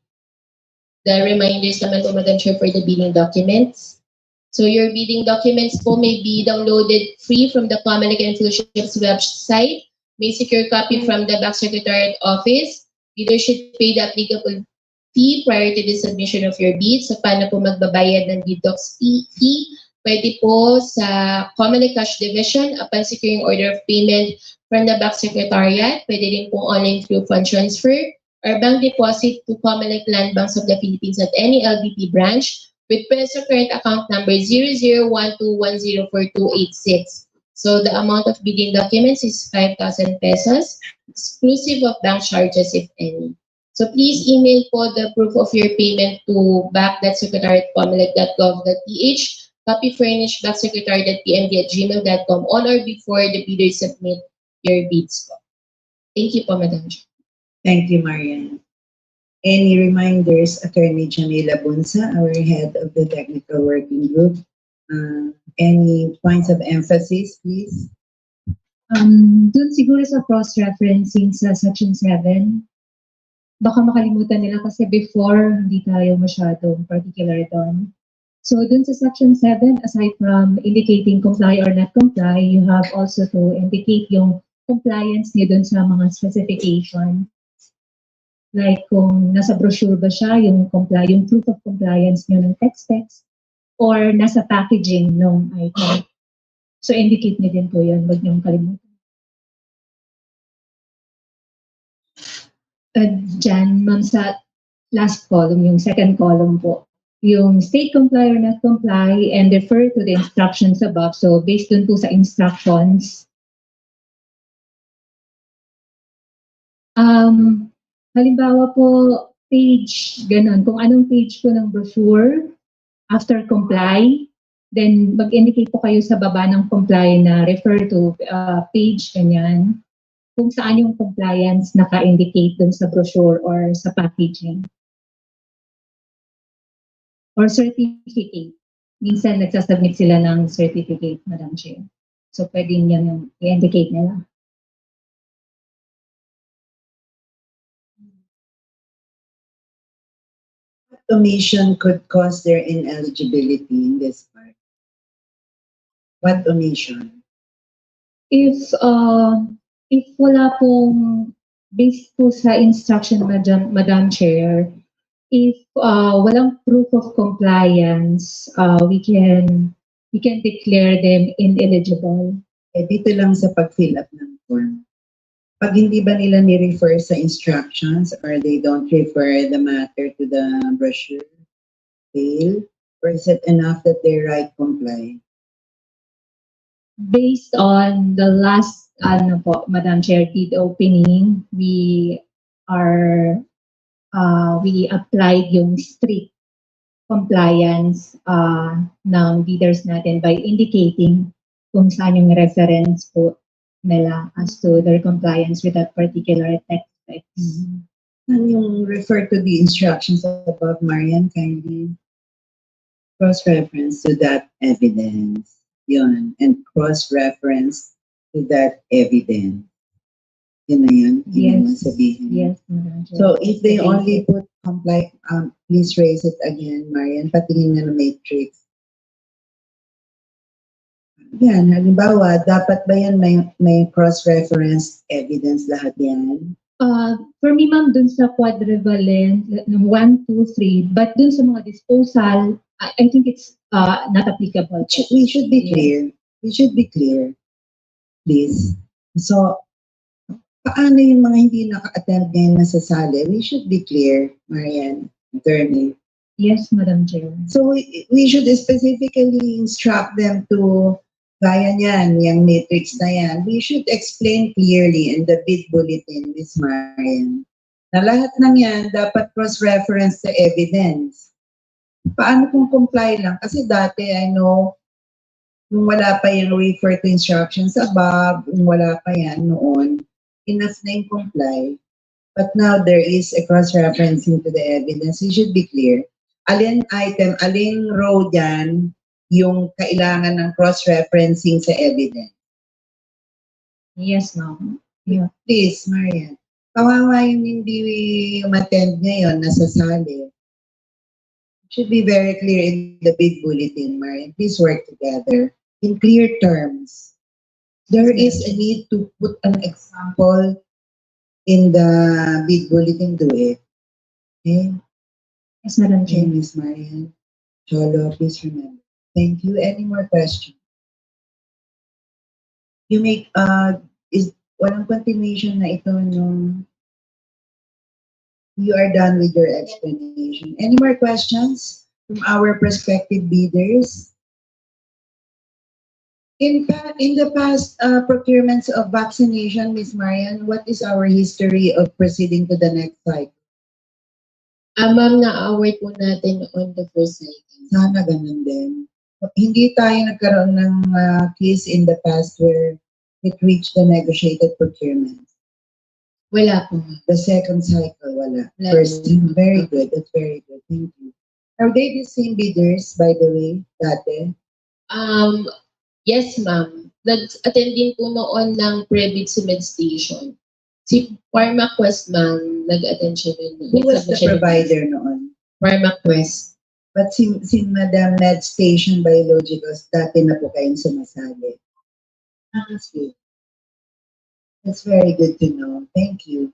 The reminders naman po, Madam Chair, for the bidding documents. So your bidding documents po may be downloaded free from the COMELEC and Fellowship's website. May secure copy from the Back Secretariat Office. Bidder should pay the applicable fee prior to the submission of your bid. So paano po magbabayad ng bid docs fee? Pwede po sa COMELEC Cash Division upon securing order of payment from the Back Secretariat. Pwede rin po online through fund transfer or bank deposit to COMELEC Land Banks of the Philippines at any LBP branch with peso current account number 0012104286. So the amount of bidding documents is 5,000 pesos, exclusive of bank charges, if any. So please email po the proof of your payment to back.secretary@comelec.gov.ph, copy furnished backsecretary.pmd@gmail.com on or before the bidders submit your bids po. Thank you po, Madam Chair. Thank you, Marian. Any reminders, Attorney Jamila Bunsa, our head of the technical working group? Any points of emphasis, please? Dun siguro sa cross-referencing sa Section 7, baka makalimutan nila kasi before, hindi tayo masyadong particular doon. So dun sa Section 7, aside from indicating comply or not comply, you have also to indicate yung compliance niyo dun sa mga specification. Like kung nasa brochure ba siya, yung proof of compliance niyo ng text, or nasa packaging ng item. So indicate niyo din po yun, wag niyong kalimutan. Dyan, ma'am, sa last column, yung second column po, yung state comply or not comply and refer to the instructions above. So based dun po sa instructions, halimbawa po, page, ganun. Kung anong page po ng brochure, after comply, then mag-indicate po kayo sa baba ng comply na refer to page, ganyan. Kung saan yung compliance naka-indicate dun sa brochure or sa packaging. Or certificate. Minsan nagsasubmit sila ng certificate, Madam Chair. So pwede yan yung i-indicate nila. Omission could cause their ineligibility in this part. What omission? If wala pong, based po sa instruction, Madam Chair, if walang proof of compliance, we can declare them ineligible. Dito lang sa pag-fill up ng form. Pag hindi ba nila ni-refer sa instructions or they don't refer the matter to the brochure, fail? Or is it enough that they write comply? Based on the last, Madam Chair, bid opening, we applied yung strict compliance ng bidders natin by indicating kung saan yung reference po nila as to their compliance with that particular text. And yung refer to the instructions above, Marian, kindly cross-reference to that evidence. Yun, and cross-reference to that evidence. Yun na yun? Yes. Sabihin. Yes, Madam Chair. So if they only put comply, please raise it again, Marian, patingin na ng matrix. Yan, halimbawa, dapat ba yan may cross-reference evidence lahat yan? For me, ma'am, dun sa quadrivalent, 1, 2, 3, but dun sa mga disposal, I think it's not applicable. We should be clear. We should be clear. Please. So, paano yung mga hindi naka-attend ngayon na sasali? We should be clear, Marian, attorney. Yes, Madam Chair. So, we should specifically instruct them to kaya niyan, yung matrix na yan. We should explain clearly in the bid bulletin, Ms. Marian, na lahat ng yan dapat cross-reference sa evidence. Paano kung comply lang? Kasi dati, I know, nung wala pa yung refer to instructions above, nung wala pa yan noon, enough na yung comply. But now there is a cross-referencing to the evidence. We should be clear. Alin item, aling row dyan, yung kailangan ng cross-referencing sa evidence. Yes, ma'am. Yeah. Please, Marian. Kawawa yung hindi umattend ngayon, nasasali. Should be very clear in the bid bulletin, Marian. Please work together in clear terms. There is a need to put an example in the bid bulletin. Do it. Okay? Yes, Madam Chair. Ms. Marian. Cholo, please remember. Thank you. Any more questions? You make, walang continuation na ito nung you are done with your explanation. Any more questions? from our prospective bidders. In the past procurements of vaccination, Ms. Marian, what is our history of proceeding to the next cycle? Ma'am, na-award po natin on the first cycle. Sana ganun din. Hindi tayo nagkaroon ng case in the past where it reached the negotiated procurement. Wala po, ma'am. The second cycle, wala. Wala. First, very good. That's very good. Thank you. Are they the same bidders, by the way, dati? Yes, ma'am. Nag-attend din po noon ng pre-bid sa station. Si PharmaQuest, ma'am, nag-attend siya din. Who was the provider noon? PharmaQuest. But si Madam Med Station Biologicals, dati na po kayong sumasali. That's good. That's very good to know. Thank you.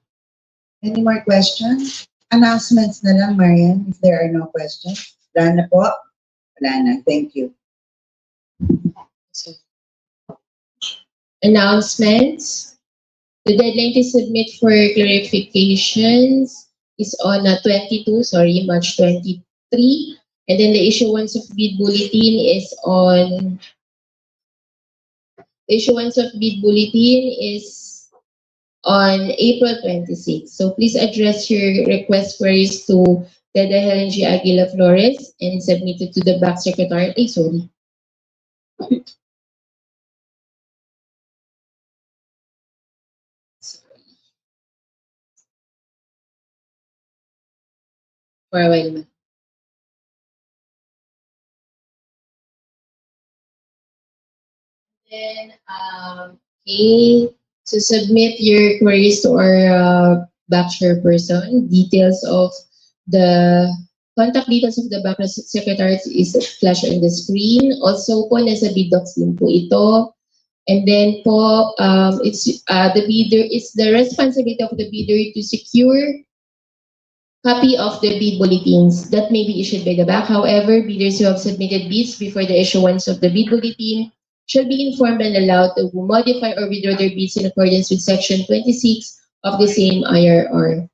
Any more questions? Announcements na lang, Marian, if there are no questions. Wala na po? Wala na. Thank you. Announcements. The deadline to submit for clarifications is on March 23. And then the issuance of bid bulletin is on April 26. So please address your request queries to Teda Helen G. Aguila Flores and submit it to the back secretary. Sorry. For a while, ma'am. Then, okay, so submit your queries to our back chairperson. Details of the contact details of the back secretary is flash on the screen. Also po, nasa bid docs din po ito. And then po, it's the responsibility of the bidder to secure copy of the bid bulletins that may be issued by the back. However, bidders who have submitted bids before the issuance of the bid bulletin shall be informed and allowed to modify or withdraw their bids in accordance with Section 26 of the same IRR.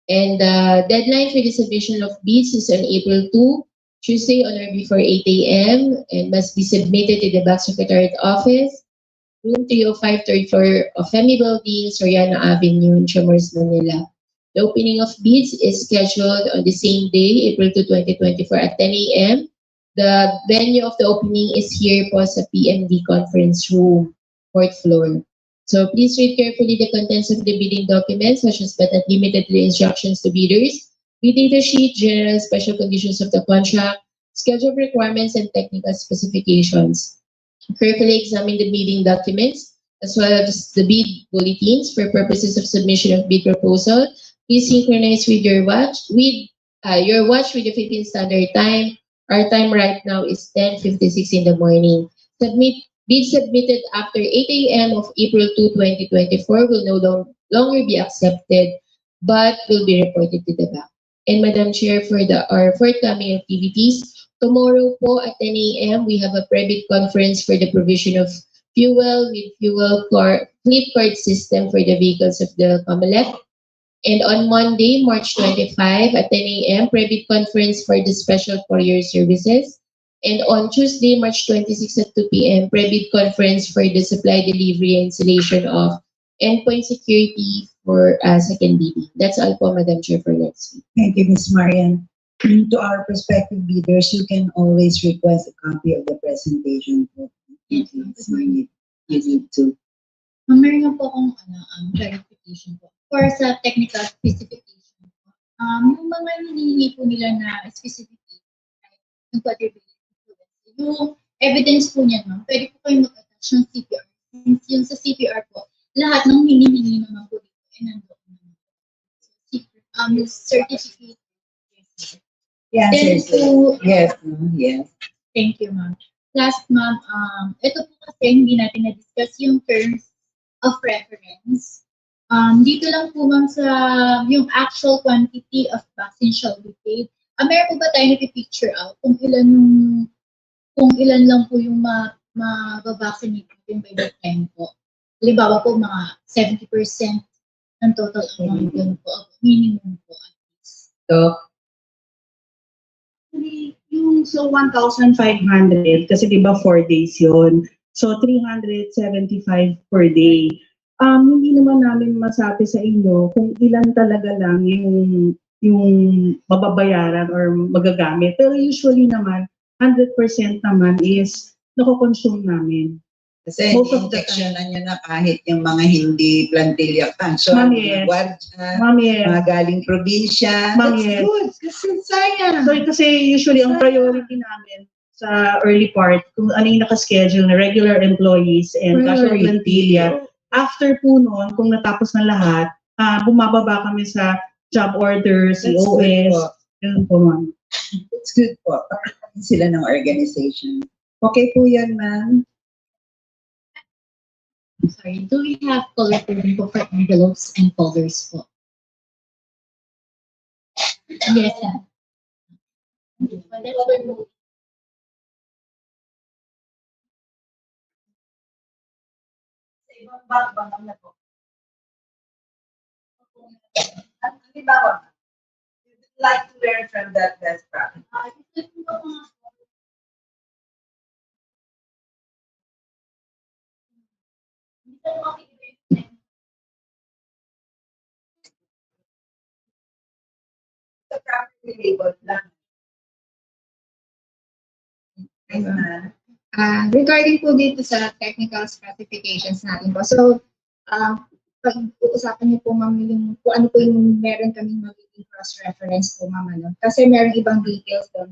And the deadline for the submission of bids is on April 2, Tuesday on or before 8 a.m. and must be submitted to the Back Secretariat Office, room 305, third floor of FEMII Building, Soriano Avenue, Intramuros, Manila. The opening of bids is scheduled on the same day, April 2, 2024 at 10 a.m. The venue of the opening is here po sa PMD Conference Room, 4th floor. So please read carefully the contents of the bidding documents, such as but not limited to the instructions to bidders, bid data sheet, general special conditions of the contract, schedule of requirements, and technical specifications. Carefully examine the bidding documents as well as the bid bulletins for purposes of submission of bid proposal. Please synchronize with your watch with the Philippine Standard Time. Our time right now is 10:56 in the morning. Bids submitted after 8 a.m. of April 2, 2024 will no longer be accepted but will be reported to the back. And Madam Chair, for our forthcoming activities, tomorrow po at 10 a.m. we have a private conference for the provision of fuel with fleet card system for the vehicles of the COMELEC. And on Monday, March 25 at 10 a.m., private conference for the special courier services. And on Tuesday, March 26 at 2 p.m., private conference for the supply, delivery, and installation of endpoint security for second bidding. That's all po, Madam Chair, for next week. Thank you, Ms. Marian. To our prospective bidders, you can always request a copy of the presentation. Yes, You need to. Meron po akong clarification po. For sa technical specification po, yung mga hinihingi po nila na specification, yung yung evidence po niya, no, pwede po kayo mag-attach ng CPR. Since yung sa CPR po, lahat ng hinihingi naman po dito ay nandoon naman. Certificate. Yes, Then yes, to, yes, yes. Thank you, ma'am. Last, ma'am, ito po kasi hindi natin na-discuss yung terms of reference. Dito lang po, ma'am, sa yung actual quantity of vaccine shall be paid. Meron po ba tayo na-picture out kung ilan lang po yung mabavaccinate natin by that time po? Halimbawa po, mga 70% ng total amount, ganun po, minimum po at least. So, So 1,500 kasi 'di ba 4 days 'yon. So 375 per day. Hindi naman namin masabi sa inyo kung ilan talaga lang yung mababayaran or magagamit. Pero usually naman 100% naman is nako-consume namin. Kasi Most of the injectionan nyo na kahit yung mga hindi plantilla cancer, Ma'am, mga yes. guardia, Ma'am, yes. mga galing probinsya. Ma'am, That's yes. good. Kasi sayang. So kasi usually ang priority namin sa early part, kung ano yung nakaschedule na regular employees and casual Priority. plantilla, after po noon, kung natapos na lahat, bumababa kami sa job order, That's good COS, po. yun po ma'am. It's good po. Parang sila ng organization. Okay po yan, ma'am. Sorry, do we have color coding po for envelopes and folders po? Yes. Like to learn from that best practice. So properly labeled lang. Yes, ma'am. Regarding po dito sa technical specifications natin po. So, pag-uusapan niyo po ma'am yung kung ano po yung meron kaming magiging cross-reference po ma'am. Ano? Kasi meron ibang details doon.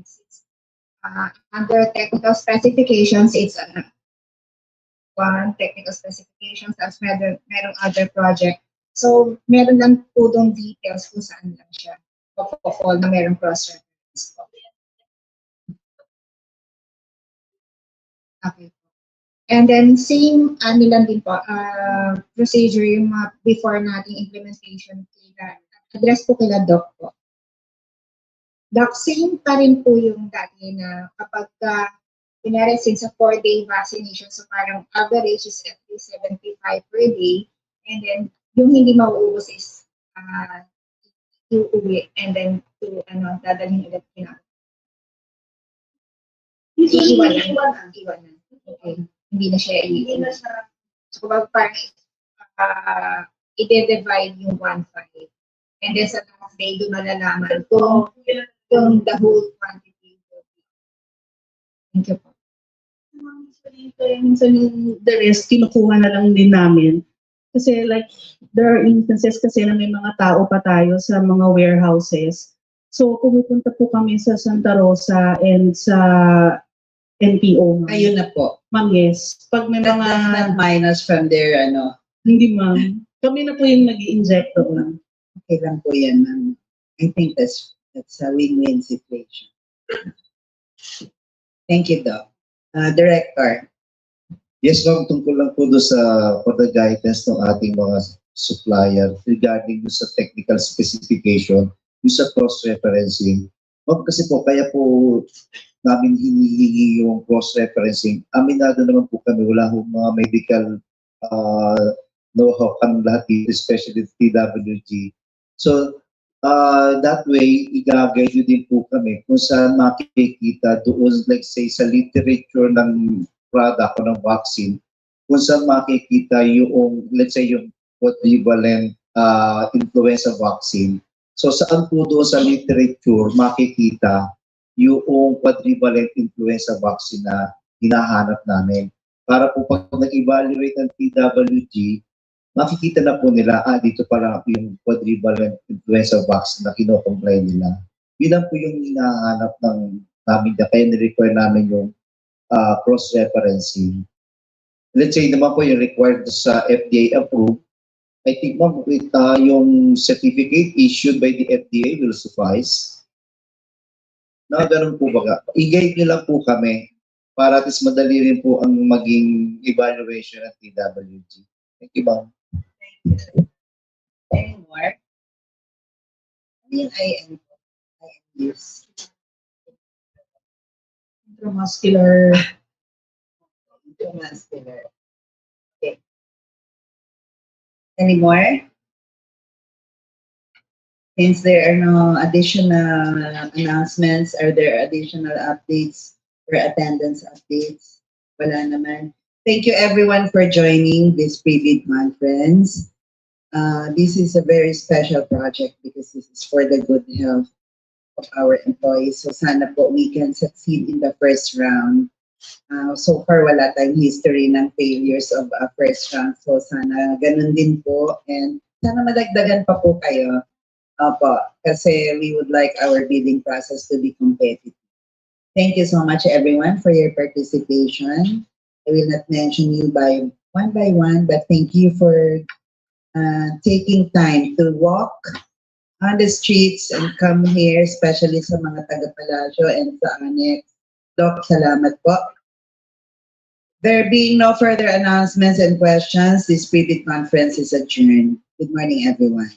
Under technical specifications, it's one technical specifications, tapos merong other project. So, meron lang po doon details kung saan lang siya. Fall na merong cross-reference po. Okay. And then same nilang din po, procedure yung mga before nating implementation address po kila Doc po. Doc, same pa rin po yung dati na kapag kunyari since a 4-day vaccination, so parang average is at least 75 per day, and then yung hindi mauubos is iuwi and then to dadalhin ulit kinaka. Iiwan na. Okay. Hindi na siya So, kapag parang i-divide yung 1.5. And then sa last day, doon malalaman kung the whole quantity. Thank you po. Minsan yung the rest, kinukuha na lang din namin. Kasi like, there are instances kasi na may mga tao pa tayo sa mga warehouses. So, pumupunta po kami sa Santa Rosa and sa NPO. Kayo na po. Ma'am, yes. Pag may That mga... does not minus from their Hindi ma'am. Kami na po yung nag-i-inject doon. Okay lang po yan, ma'am. I think that's a win-win situation. Thank you, Doc. Director. Yes, ma'am, tungkol lang po doon sa for the guidance ng ating mga supplier regarding doon sa technical specification, yung sa cross-referencing. Ma'am, kasi po, kaya po namin hinihingi yung cross-referencing. Aminado naman po kami, wala hong mga medical know-how kami lahat dito, especially TWG. So, that way, i-guide nyo din po kami kung saan makikita doon, like say, sa literature ng product o ng vaccine, kung saan makikita yung, let's say, yung quadrivalent influenza vaccine. So, saan po doon sa literature makikita yung quadrivalent influenza vaccine na hinahanap namin. Para po pag nag-evaluate ng TWG, makikita na po nila, dito pala yung quadrivalent influenza vaccine na kino-comply nila. Yun lang po yung hinahanap ng namin, kaya nirequire namin yung cross-referencing. Let's say naman po yung required sa FDA approved, I think ma'am, yung certificate issued by the FDA will suffice. Na ganun po baga. I-guide nyo lang po kami para at least madali rin po ang maging evaluation at TWG. Thank you, ma'am. Any more? Ano yung IM? use? Intramuscular. Intramuscular. Okay. Any more? Since there are no additional announcements, are there additional updates or attendance updates? Wala naman. Thank you everyone for joining this pre-bid conference. This is a very special project because this is for the good health of our employees. So sana po we can succeed in the first round. So far, wala tayong history ng failures of first round. So sana ganun din po. And sana madagdagan pa po kayo. Opo, kasi we would like our bidding process to be competitive. Thank you so much everyone for your participation. I will not mention you by one, but thank you for taking time to walk on the streets and come here, especially sa mga taga-Palacio and sa Annex. Doc, salamat po. There being no further announcements and questions, this pre-bid conference is adjourned. Good morning, everyone.